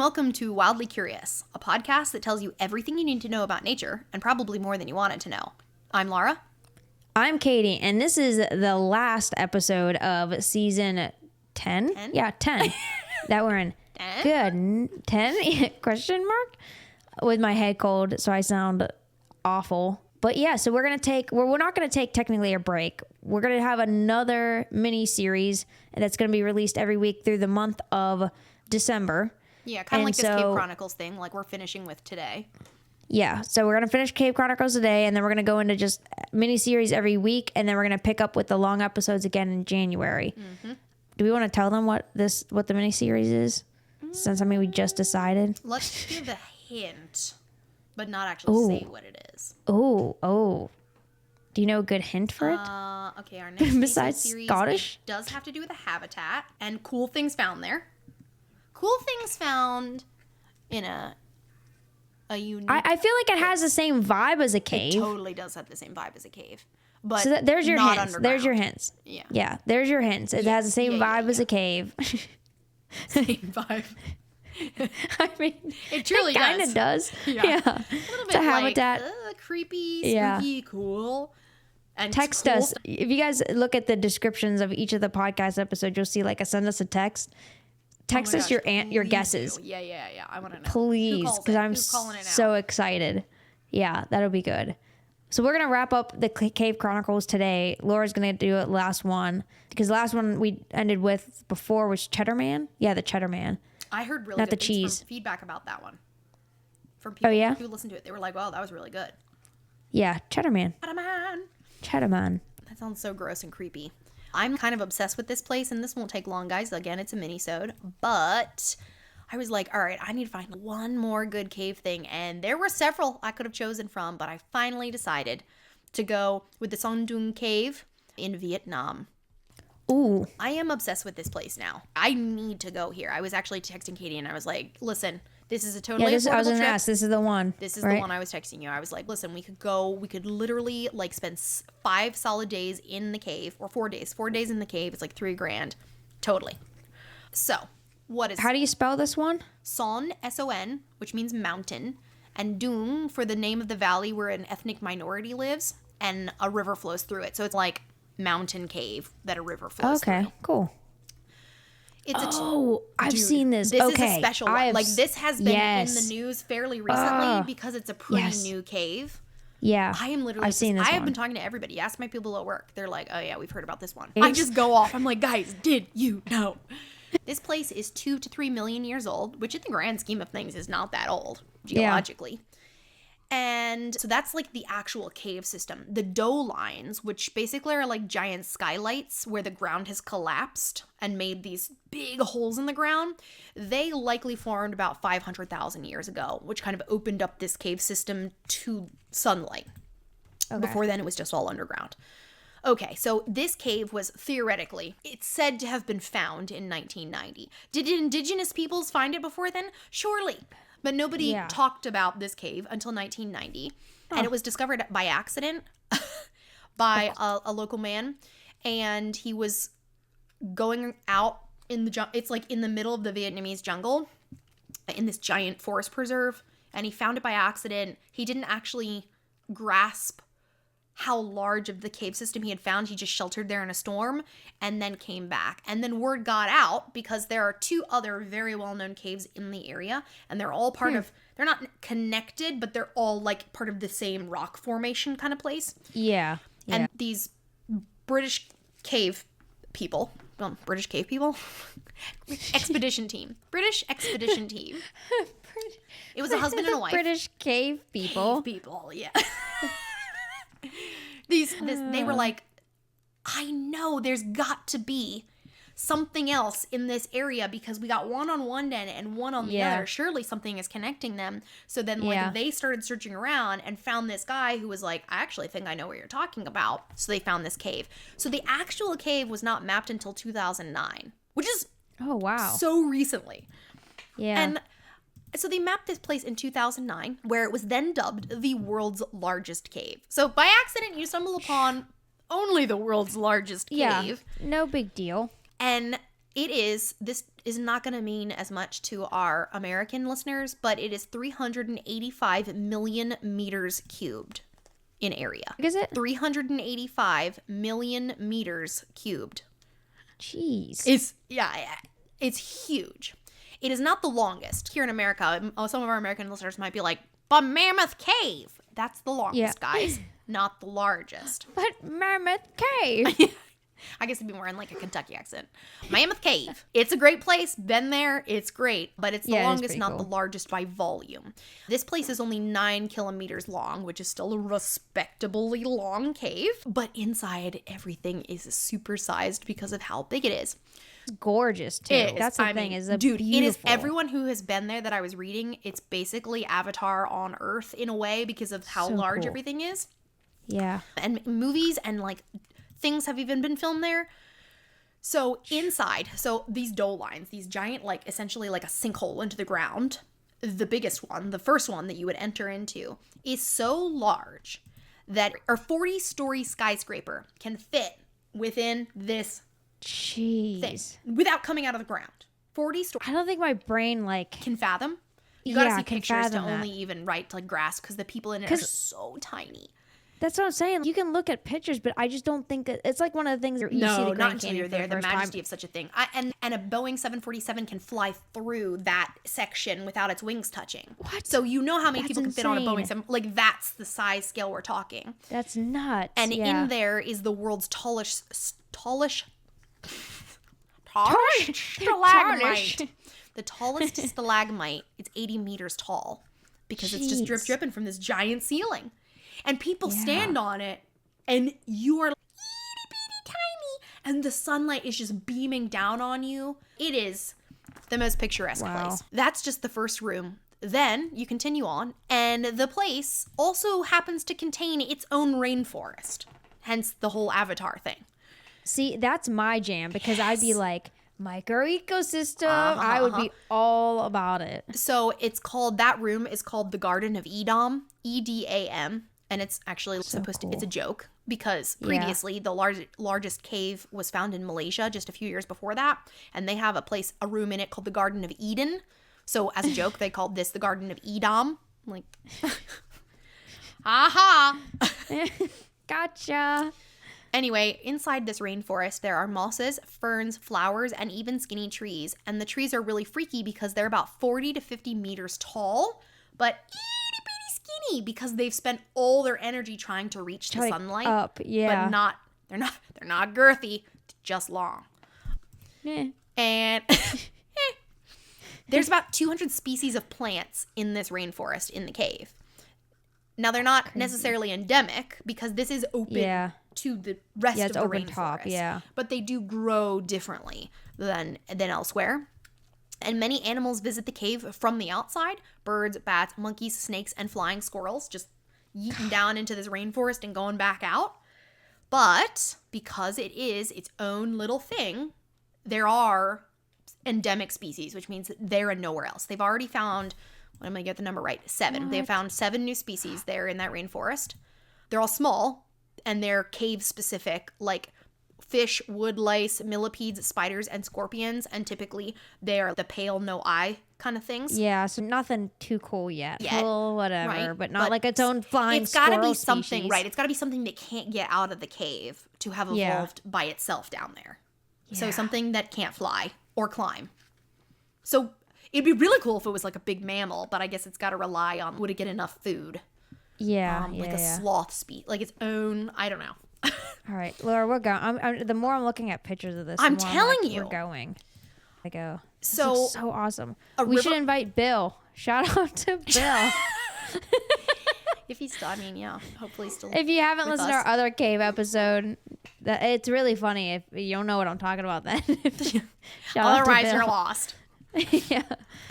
Welcome to Wildly Curious, a podcast that tells you everything you need to know about nature and probably more than you wanted to know. I'm Laura. I'm Katy, and this is the last episode of season 10? 10? Yeah, 10 that we're in. 10? Good. 10? Question mark? With my head cold, so I sound awful. But yeah, so we're not going to take technically a break. We're going to have another mini series that's going to be released every week through the month of December. Yeah, kind of like this Cave Chronicles thing, like we're finishing with today. Yeah, so we're going to finish Cave Chronicles today, and then we're going to go into just mini-series every week, and then we're going to pick up with the long episodes again in January. Mm-hmm. Do we want to tell them what the mini-series is? Since, we just decided. Let's give a hint, but not actually say what it is. Oh. Do you know a good hint for it? Okay, our next besides series Scottish? Does have to do with a habitat and cool things found there. Cool things found in a unique... I feel like it has the same vibe as a cave. It totally does have the same vibe as a cave. But so there's your hints. Underground. There's your hints. Yeah, there's your hints. It has the same vibe as a cave. Same vibe. It truly kind of does. Yeah. A little bit it's a habitat. Creepy, spooky, cool. And text us. If you guys look at the descriptions of each of the podcast episodes, you'll see send us a text. Text us your guesses. Do. Yeah. I want to know. Please, because I'm so excited. Yeah, that'll be good. So we're going to wrap up the Cave Chronicles today. Laura's going to do it last one. Because the last one we ended with before was Cheddar Man. Yeah, the Cheddar Man. I heard really Not good the things cheese. from feedback about that one. From people who listened to it. They were like, wow, that was really good. Yeah, Cheddar Man. Cheddar Man. That sounds so gross and creepy. I'm kind of obsessed with this place, and this won't take long, guys. Again, it's a mini-sode. But I was like, all right, I need to find one more good cave thing. And there were several I could have chosen from, but I finally decided to go with the Son Doong Cave in Vietnam. Ooh. I am obsessed with this place now. I need to go here. I was actually texting Katy, and I was like, listen, this is a totally affordable I was going to trip. ask, this is the one. This is the one I was texting you. I was like, listen, we could literally spend 5 solid days in the cave, or 4 days. 4 days in the cave. It's like $3,000. Totally. So, how do you spell this one? Son, S-O-N, which means mountain, and Doong for the name of the valley where an ethnic minority lives, and a river flows through it. So it's like mountain cave that a river flows through. Okay, cool. I've seen this. This is a special one. This has been in the news fairly recently because it's a pretty new cave. Yeah. I am literally... I've seen this one. I have been talking to everybody. Ask my people at work. They're like, oh yeah, we've heard about this one. I just go off. I'm like, guys, did you know? This place is 2 to 3 million years old, which in the grand scheme of things is not that old, geologically. Yeah. And so that's the actual cave system. The dough lines, which basically are like giant skylights where the ground has collapsed and made these big holes in the ground, they likely formed about 500,000 years ago, which kind of opened up this cave system to sunlight. Okay. Before then, it was just all underground. Okay, so this cave was theoretically, it's said to have been found in 1990. Did indigenous peoples find it before then? Surely. But nobody talked about this cave until 1990. And it was discovered by accident by a local man. And he was going out in the jungle. It's in the middle of the Vietnamese jungle in this giant forest preserve. And he found it by accident. He didn't actually grasp how large of the cave system he had found. He just sheltered there in a storm and then came back. And then word got out because there are 2 other very well-known caves in the area, and they're all part of, they're not connected, but they're all part of the same rock formation kind of place. Yeah. And these British cave people, expedition team. British expedition team. It was a husband and a wife. British cave people. Cave people, yeah. They were like, I know there's got to be something else in this area because we got one on one end and one on the other. Surely something is connecting them. So then they started searching around and found this guy who was like, I actually think I know what you're talking about. So they found this cave. So the actual cave was not mapped until 2009, which is so recently. Yeah. And so they mapped this place in 2009, where it was then dubbed the world's largest cave. So by accident, you stumble upon only the world's largest cave. Yeah, no big deal. And it is this is not going to mean as much to our American listeners, but it is 385 million meters cubed in area. Is it? 385 million meters cubed. Jeez. It's huge. It is not the longest. Here in America, some of our American listeners might be like, but Mammoth Cave. That's the longest, guys. Not the largest. But Mammoth Cave. I guess it'd be more in like a Kentucky accent. Mammoth Cave. It's a great place. Been there. It's great. But it's the longest, not the largest by volume. This place is only 9 kilometers long, which is still a respectably long cave. But inside, everything is supersized because of how big it is. It's gorgeous, too. That's the thing. Dude, it is everyone who has been there that I was reading. It's basically Avatar on Earth in a way because of how large everything is. Yeah. And movies and like things have even been filmed there. So inside, these dough lines, these giant, like essentially like a sinkhole into the ground, the biggest one, the first one that you would enter into, is so large that a 40-story skyscraper can fit within this thing without coming out of the ground. 40 stories. I don't think my brain can fathom. You gotta see pictures to only even grasp because the people in it are so tiny. That's what I'm saying. You can look at pictures, but I just don't think that it's like one of the things that you see the Grand Canyon for the majesty of such a thing. And a Boeing 747 can fly through that section without its wings touching. What? So you know how many people can fit on a Boeing 7? Like that's the size scale we're talking. That's nuts. And in there is the world's tallest stalagmite. The tallest stalagmite. It's 80 meters tall because it's just dripping from this giant ceiling. And people stand on it, and you are itty bitty tiny, and the sunlight is just beaming down on you. It is the most picturesque place. That's just the first room. Then you continue on, and the place also happens to contain its own rainforest, hence the whole Avatar thing. See, that's my jam, because I'd be like, micro ecosystem. I would be all about it. So that room is called the Garden of Edam, Edam. And it's actually it's a joke because previously the largest cave was found in Malaysia just a few years before that. And they have a room in it called the Garden of Eden. So as a joke, they called this the Garden of Edam. Like, aha. Gotcha. Anyway, inside this rainforest, there are mosses, ferns, flowers, and even skinny trees. And the trees are really freaky because they're about 40 to 50 meters tall, but skinny because they've spent all their energy trying to reach the sunlight up, but they're not girthy, just long. And there's about 200 species of plants in this rainforest in the cave. Now they're not necessarily endemic because this is open to the rest of the rainforest, but they do grow differently than elsewhere. And many animals visit the cave from the outside. Birds, bats, monkeys, snakes, and flying squirrels just yeeting down into this rainforest and going back out. But because it is its own little thing, there are endemic species, which means they're nowhere else. They've already found, what am I get the number right? 7. They've found 7 new species there in that rainforest. They're all small, and they're cave specific, like fish, wood lice, millipedes, spiders, and scorpions, and typically they are the pale, no eye kind of things. Yeah, so nothing too cool yet. Well, whatever, right? but not like its own flying squirrel It's got to be something, species. right? It's got to be something that can't get out of the cave to have evolved by itself down there. So something that can't fly or climb. So it'd be really cool if it was like a big mammal, but I guess it's got to rely on, would it get enough food? Like a sloth species, like its own, I don't know. All right, Laura, we're going. The more I'm looking at pictures of this, I'm telling you, we're going. I go. So awesome. We should invite Bill. Shout out to Bill. If he's still, hopefully still. If you haven't listened to our other cave episode, it's really funny. If you don't know what I'm talking about, then otherwise you're lost. Yeah.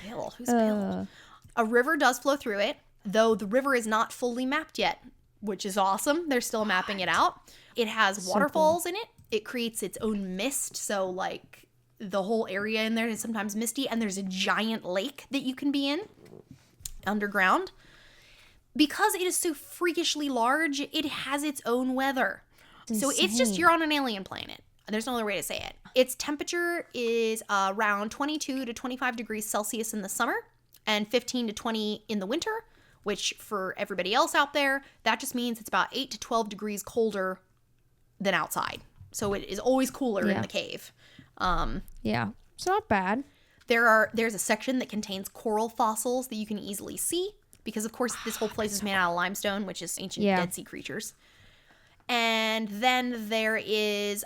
Bill, who's Bill? A river does flow through it, though the river is not fully mapped yet, which is awesome. They're still mapping it out. It has waterfalls in it. It creates its own mist. So like the whole area in there is sometimes misty, and there's a giant lake that you can be in underground. Because it is so freakishly large, it has its own weather. So it's just you're on an alien planet. There's no other way to say it. its temperature is around 22 to 25 degrees Celsius in the summer and 15 to 20 in the winter, which for everybody else out there, that just means it's about 8 to 12 degrees colder than outside. So it is always cooler in the cave. Yeah, it's not bad. There's a section that contains coral fossils that you can easily see because, of course, this whole place is made out of limestone, which is ancient Dead Sea creatures. And then there is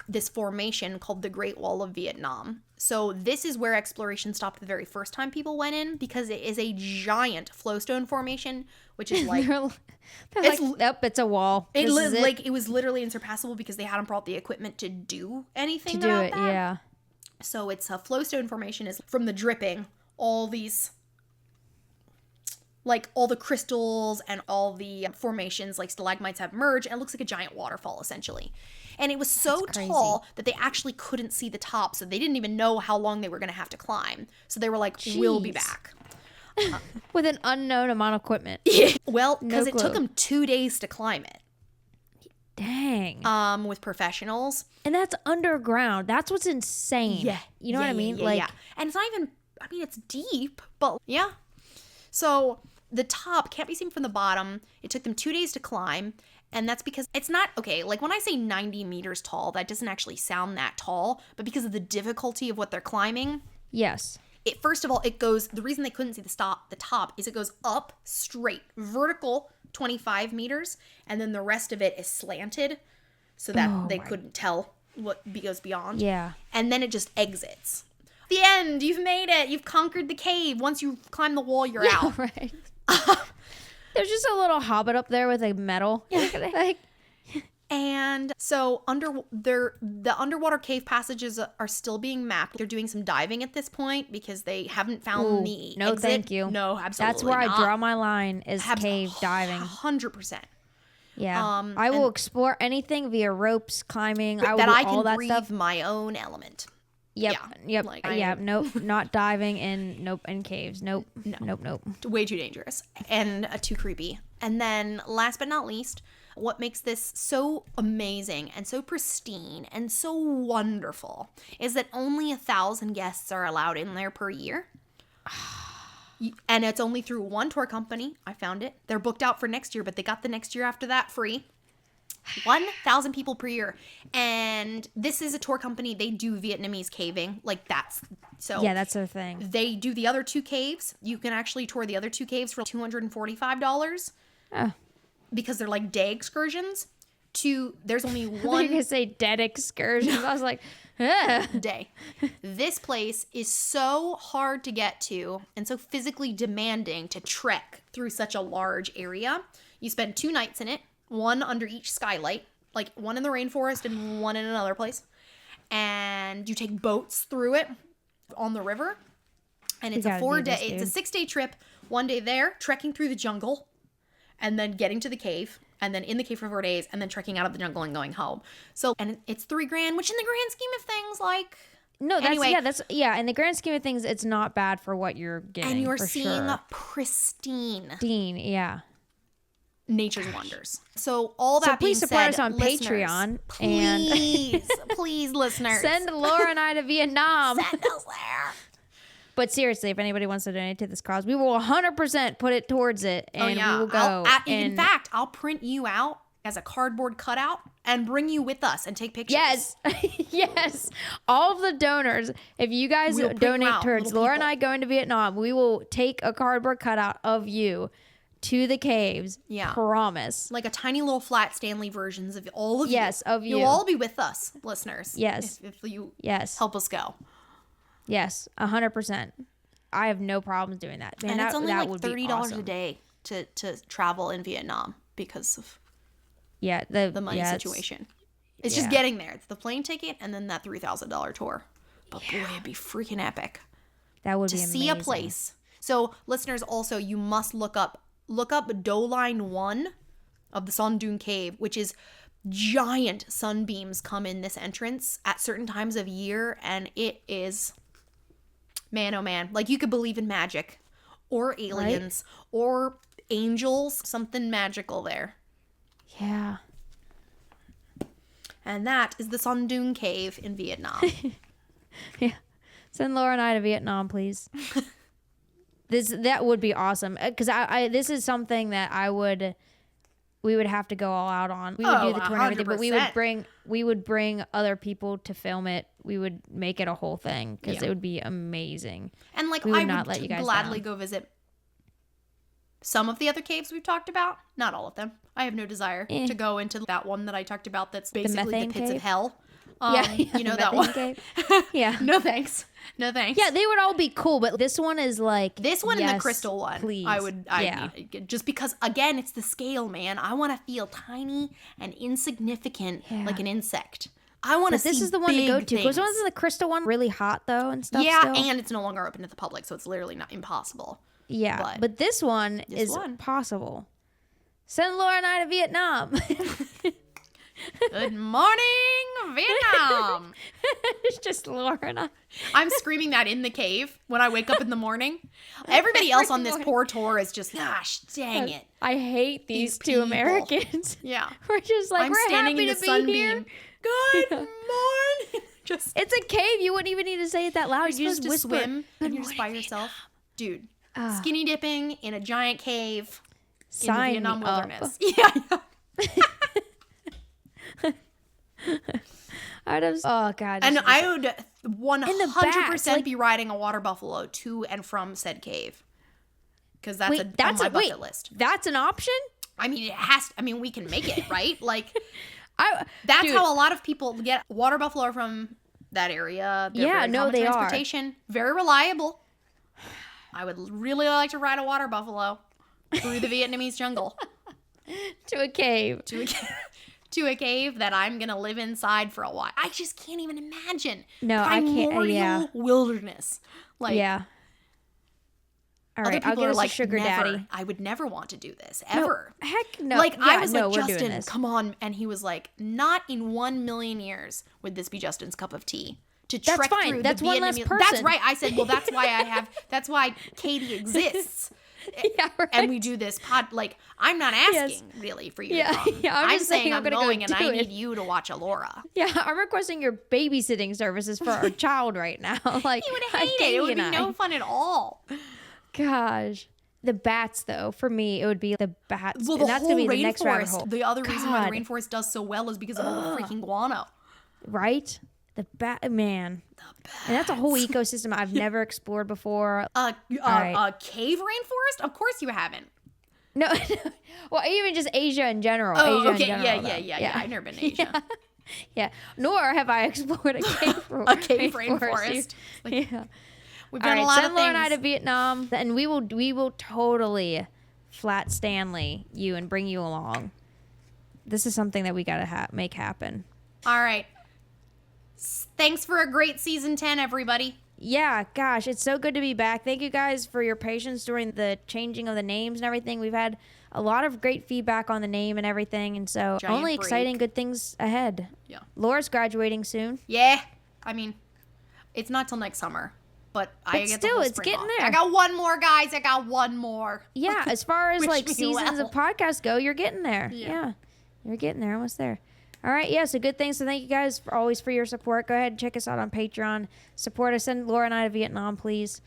this formation called the Great Wall of Vietnam. So this is where exploration stopped the very first time people went in because it is a giant flowstone formation, which is like... it's a wall. It was literally insurpassable because they hadn't brought the equipment to do anything to do about it, that. yeah. So it's a flowstone formation is from the dripping, all these... like all the crystals and all the formations like stalagmites have merged, and it looks like a giant waterfall essentially. And it was so tall that they actually couldn't see the top, so they didn't even know how long they were going to have to climb. So they were like, we'll be back. With an unknown amount of equipment. Well, because it took them 2 days to climb it. Dang. With professionals. And that's underground. That's what's insane. Yeah. You know what I mean? Yeah. And it's not even, I mean, it's deep, but yeah. So the top can't be seen from the bottom. It took them 2 days to climb. And that's because it's not, okay, like when I say 90 meters tall, that doesn't actually sound that tall. But because of the difficulty of what they're climbing. Yes. First of all, it goes, the reason they couldn't see the top is it goes up straight, vertical 25 meters. And then the rest of it is slanted so that they couldn't tell what goes beyond. Yeah. And then it just exits. The end. You've made it. You've conquered the cave. Once you climb the wall, you're out. Right. There's just a little hobbit up there with a medal. Like, and so the underwater cave passages are still being mapped. They're doing some diving at this point because they haven't found the no, exit. thank you. No, absolutely that's where not. I draw my line is cave diving. 100%. Yeah. I will explore anything via ropes, climbing. I will that do I all can that breathe stuff. my own element. Yep. Like, Nope. Not diving in caves. Nope. No. Nope. Way too dangerous and too creepy. And then last but not least, what makes this so amazing and so pristine and so wonderful is that only 1,000 guests are allowed in there per year. And it's only through one tour company. I found it. They're booked out for next year, but they got the next year after that free. 1,000 people per year. And this is a tour company. They do Vietnamese caving. Like that's so. Yeah, that's their thing. They do the other two caves. You can actually tour the other two caves for $245. Oh. Because they're like day excursions. There's only You're one gonna say dead excursions. I was like, day. This place is so hard to get to and so physically demanding to trek through such a large area. You spend 2 nights in it. One under each skylight, like one in the rainforest and one in another place. And you take boats through it on the river. And it's a 6-day trip. 1 day there, trekking through the jungle, and then getting to the cave, and then in the cave for 4 days, and then trekking out of the jungle and going home. So, and it's $3,000, which in the grand scheme of things, like... No, in the grand scheme of things, it's not bad for what you're getting. And you're seeing pristine. Yeah. Nature's wonders. So all that being said, please support us on Patreon. Please, listeners, send Laura and I to Vietnam. Send us there. But seriously, if anybody wants to donate to this cause, we will 100% put it towards it, and we will go. In fact, I'll print you out as a cardboard cutout and bring you with us and take pictures. Yes, yes. All of the donors, if you guys donate towards Laura and I going to Vietnam, we will take a cardboard cutout of you to the caves. Yeah. Promise. Like a tiny little flat Stanley versions of all of you. Yes, of you. You'll all be with us, listeners. Yes. If you help us go. Yes, 100%. I have no problems doing that. Man, and it's only like $30 awesome. a day to travel in Vietnam because of the money situation. It's just getting there. It's the plane ticket and then that $3,000 tour. But boy, it'd be freaking epic. That would be amazing. To see a place. So listeners, also, you must look up Doe Line 1 of the Son Doong Cave, which is giant sunbeams come in this entrance at certain times of year, and it is, man, oh man, like you could believe in magic or aliens or angels, something magical there. Yeah. And that is the Son Doong Cave in Vietnam. Yeah. Send Laura and I to Vietnam, please. That would be awesome. Because this is something that we would have to go all out on. We would do the tour and everything, but we would bring other people to film it. We would make it a whole thing because it would be amazing. And like, we would I not would let you guys gladly down. go visit some of the other caves we've talked about. Not all of them. I have no desire to go into that one that I talked about that's basically the pits of hell. You know that one? Cave. Yeah. No thanks. No thanks. Yeah, they would all be cool, but this one is like... This one and the crystal one. Please. Just because, again, it's the scale, man. I want to feel tiny and insignificant like an insect. I want to see this is the one to go to. Because wasn't the crystal one really hot, though, and stuff Yeah, still? and it's no longer open to the public, so it's literally not impossible. Yeah, but this one is possible. Send Laura and I to Vietnam. Good morning, Vietnam. It's just Laura and I. I'm screaming that in the cave when I wake up in the morning. Everybody else on this poor tour is just, gosh, dang it. I hate these two Americans. Yeah. We're just like, we're standing happy in to the be sunbeam. here. Good morning. It's a cave. You wouldn't even need to say it that loud. You're You supposed just to whisper. swim and you're just by yourself. Dude, skinny dipping in a giant cave in the Vietnam wilderness. Yeah. Oh God! And I would 100% like, be riding a water buffalo to and from said cave, because that's on my bucket list. That's an option. I mean, we can make it right. Like, that's how a lot of people get water buffalo from that area. They're very common transportation, very reliable. I would really like to ride a water buffalo through the Vietnamese jungle to a cave. To a cave that I'm gonna live inside for a while. I just can't even imagine. No, I can't. Primordial wilderness. Like, yeah. All right, I'll get us a sugar daddy. I would never want to do this ever. No, heck no. Like, I was like, we're doing Justin, this. come on, and he was like, not in 1 million years would this be Justin's cup of tea. To trek through That's the one Vietnamese. less person. That's right. I said, well, that's why Katy exists. Yeah, right. And we do this like, I'm not asking really for you to come. Yeah, I'm just saying I'm gonna going go and I it. need you to watch Alora. Yeah, I'm requesting your babysitting services for our child right now. Like, He would hate it. It would be no fun at all. Gosh. The bats, though, for me, it would be the bats. Well, and that's whole gonna be the next rabbit hole. rainforest. The other reason why the rainforest does so well is because of all the freaking guano. Right? The bat, man. And that's a whole ecosystem I've never explored before. A cave rainforest? Of course you haven't. No, well, even just Asia in general. Oh, Asia okay, in general, yeah. I've never been to Asia. Yeah. Nor have I explored a cave rainforest. Like, yeah. We've done a lot of things. Send Laura and I to Vietnam, and we will totally flat Stanley you and bring you along. This is something that we gotta make happen. All right. Thanks for a great season 10, everybody. Yeah, gosh, it's so good to be back. Thank you guys for your patience during the changing of the names and everything. We've had a lot of great feedback on the name and everything, and so only exciting good things ahead. Yeah. Laura's graduating soon. Yeah. I mean, it's not till next summer, but I get the whole it's spring getting off. there. I got one more, guys. I got one more. Yeah, as far as like seasons well. of podcasts go, you're getting there. Yeah. You're getting there, almost there. All right, yeah, so good things. So thank you guys for your support. Go ahead and check us out on Patreon. Support us. Send Laura and I to Vietnam, please.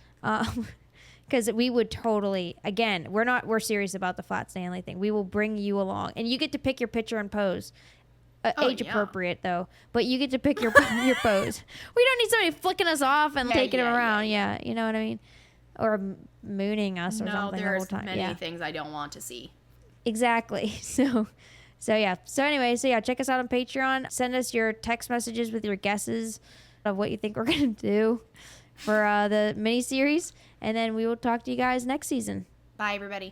Because we would totally, again, we're serious about the Flat Stanley thing. We will bring you along. And you get to pick your picture and pose. Age appropriate, though. But you get to pick your pose. We don't need somebody flicking us off and taking them around. Yeah, you know what I mean? Or mooning us or something the whole time. No, there's many things I don't want to see. Exactly. So anyway, check us out on Patreon. Send us your text messages with your guesses of what you think we're going to do for the mini-series. And then we will talk to you guys next season. Bye, everybody.